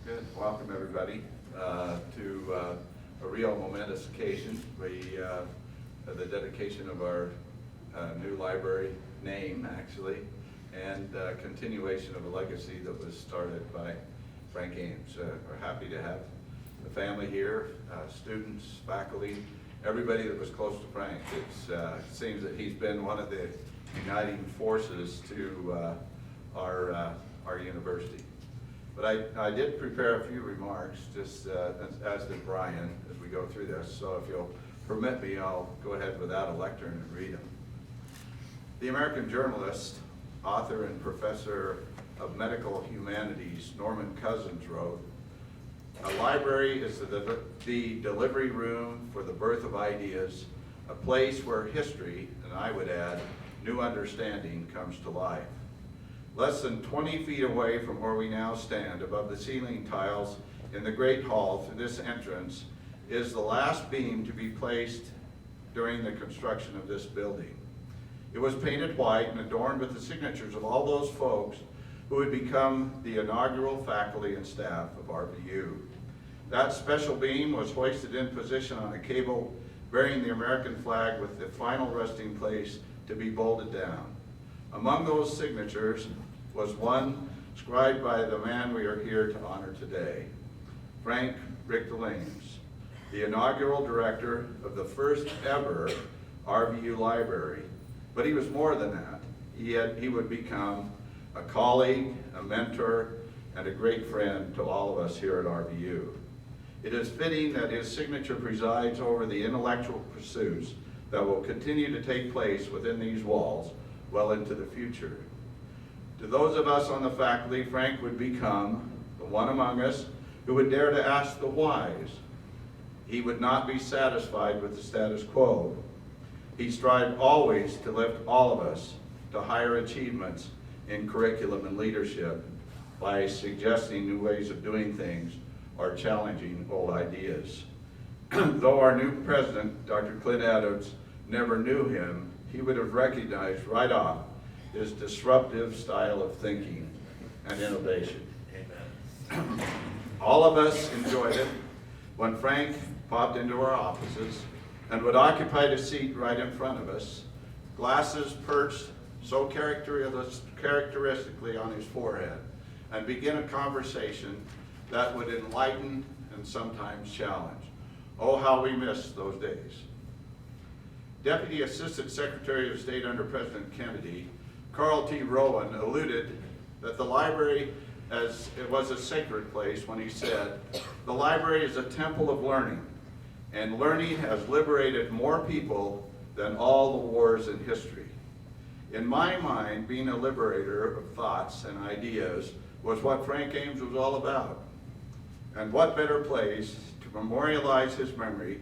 Good. Welcome, everybody, to a real momentous occasion. The dedication of our new library name, actually, and continuation of a legacy that was started by Frank Ames. We're happy to have the family here, students, faculty, everybody that was close to Frank. It seems that he's been one of the uniting forces to our university. But I did prepare a few remarks, just as did Brian, as we go through this. So if you'll permit me, I'll go ahead without a lectern and read them. The American journalist, author, and professor of medical humanities, Norman Cousins, wrote, "A library is the delivery room for the birth of ideas, a place where history, and I would add, new understanding comes to life." Less than 20 feet away from where we now stand, above the ceiling tiles in the Great Hall through this entrance, is the last beam to be placed during the construction of this building. It was painted white and adorned with the signatures of all those folks who would become the inaugural faculty and staff of RVU. That special beam was hoisted in position on a cable bearing the American flag with the final resting place to be bolted down. Among those signatures was one scribed by the man we are here to honor today, Frank Ames, the inaugural director of the first ever RVU library. But he was more than that. He would become a colleague, a mentor, and a great friend to all of us here at RVU. It is fitting that his signature presides over the intellectual pursuits that will continue to take place within these walls well into the future. To those of us on the faculty, Frank would become the one among us who would dare to ask the whys. He would not be satisfied with the status quo. He strived always to lift all of us to higher achievements in curriculum and leadership by suggesting new ways of doing things or challenging old ideas. Though our new president, Dr. Clint Adams, never knew him, he would have recognized right off his disruptive style of thinking and innovation. Amen. All of us enjoyed it when Frank popped into our offices and would occupy a seat right in front of us, glasses perched so characteristically on his forehead, and begin a conversation that would enlighten and sometimes challenge. Oh, how we miss those days. Deputy Assistant Secretary of State under President Kennedy, Carl T. Rowan, alluded that the library was a sacred place when he said, "The library is a temple of learning, and learning has liberated more people than all the wars in history." In my mind, being a liberator of thoughts and ideas was what Frank Ames was all about. And what better place to memorialize his memory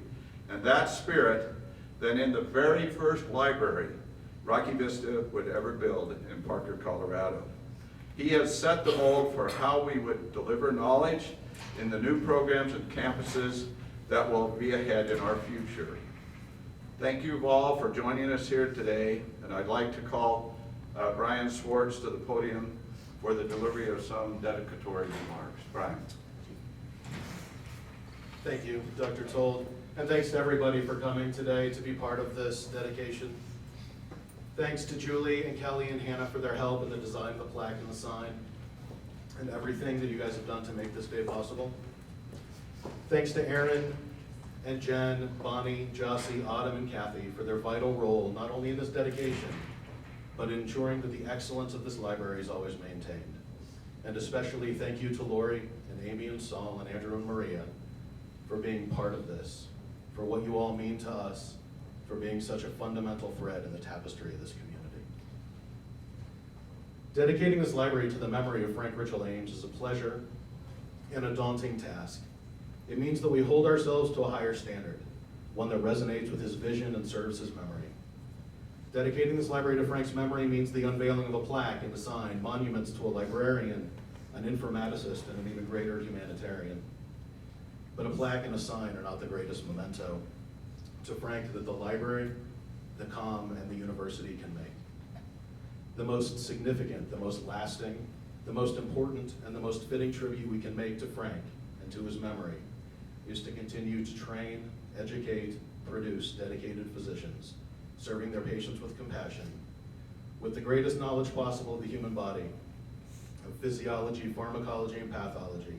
and that spirit than in the very first library Rocky Vista would ever build in Parker, Colorado. He has set the mold for how we would deliver knowledge in the new programs and campuses that will be ahead in our future. Thank you all for joining us here today, and I'd like to call Brian Swartz to the podium for the delivery of some dedicatory remarks. Brian. Thank you, Dr. Told, and thanks to everybody for coming today to be part of this dedication. Thanks to Julie and Kelly and Hannah for their help in the design of the plaque and the sign, and everything that you guys have done to make this day possible. Thanks to Aaron and Jen, Bonnie, Jossie, Autumn, and Kathy for their vital role, not only in this dedication, but in ensuring that the excellence of this library is always maintained. And especially thank you to Lori and Amy and Saul and Andrew and Maria for being part of this, for what you all mean to us, for being such a fundamental thread in the tapestry of this community. Dedicating this library to the memory of Frank Richell Ames is a pleasure and a daunting task. It means that we hold ourselves to a higher standard, one that resonates with his vision and serves his memory. Dedicating this library to Frank's memory means the unveiling of a plaque and a sign, monuments to a librarian, an informaticist, and an even greater humanitarian. But a plaque and a sign are not the greatest memento to Frank that the library, the COM, and the university can make. The most significant, the most lasting, The most important and the most fitting tribute we can make to Frank and to his memory is to continue to train, educate, produce dedicated physicians, serving their patients with compassion, with the greatest knowledge possible of the human body, of physiology, pharmacology, and pathology,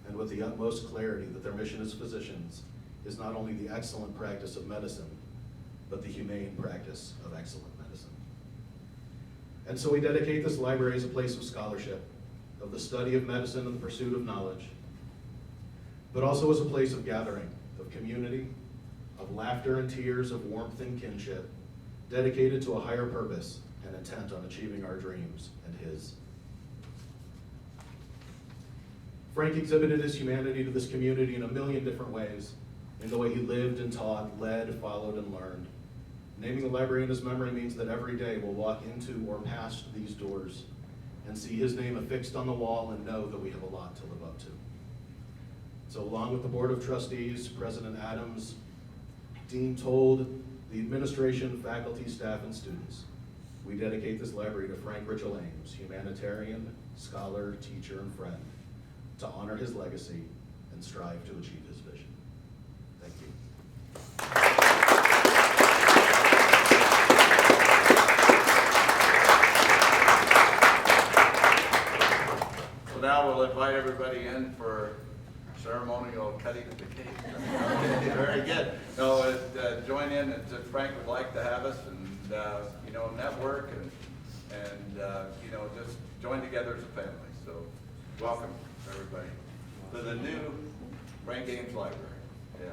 and with the utmost clarity that their mission as physicians is not only the excellent practice of medicine, but the humane practice of excellent medicine. And so we dedicate this library as a place of scholarship, of the study of medicine and the pursuit of knowledge, but also as a place of gathering, of community, of laughter and tears, of warmth and kinship, dedicated to a higher purpose and intent on achieving our dreams and his. Frank exhibited his humanity to this community in a million different ways, in the way he lived and taught, led, followed, and learned. Naming the library in his memory means that every day we'll walk into or past these doors and see his name affixed on the wall and know that we have a lot to live up to. So along with the Board of Trustees, President Adams, Dean Told, the administration, faculty, staff, and students, we dedicate this library to Frank Richell Ames, humanitarian, scholar, teacher, and friend, to honor his legacy and strive to achieve his vision. Thank you. So now we'll invite everybody in for ceremonial cutting of the cake. Okay, very good. No, join in, and Frank would like to have us, and network and just join together as a family. So welcome everybody to the new Frank Ames Library. Yeah.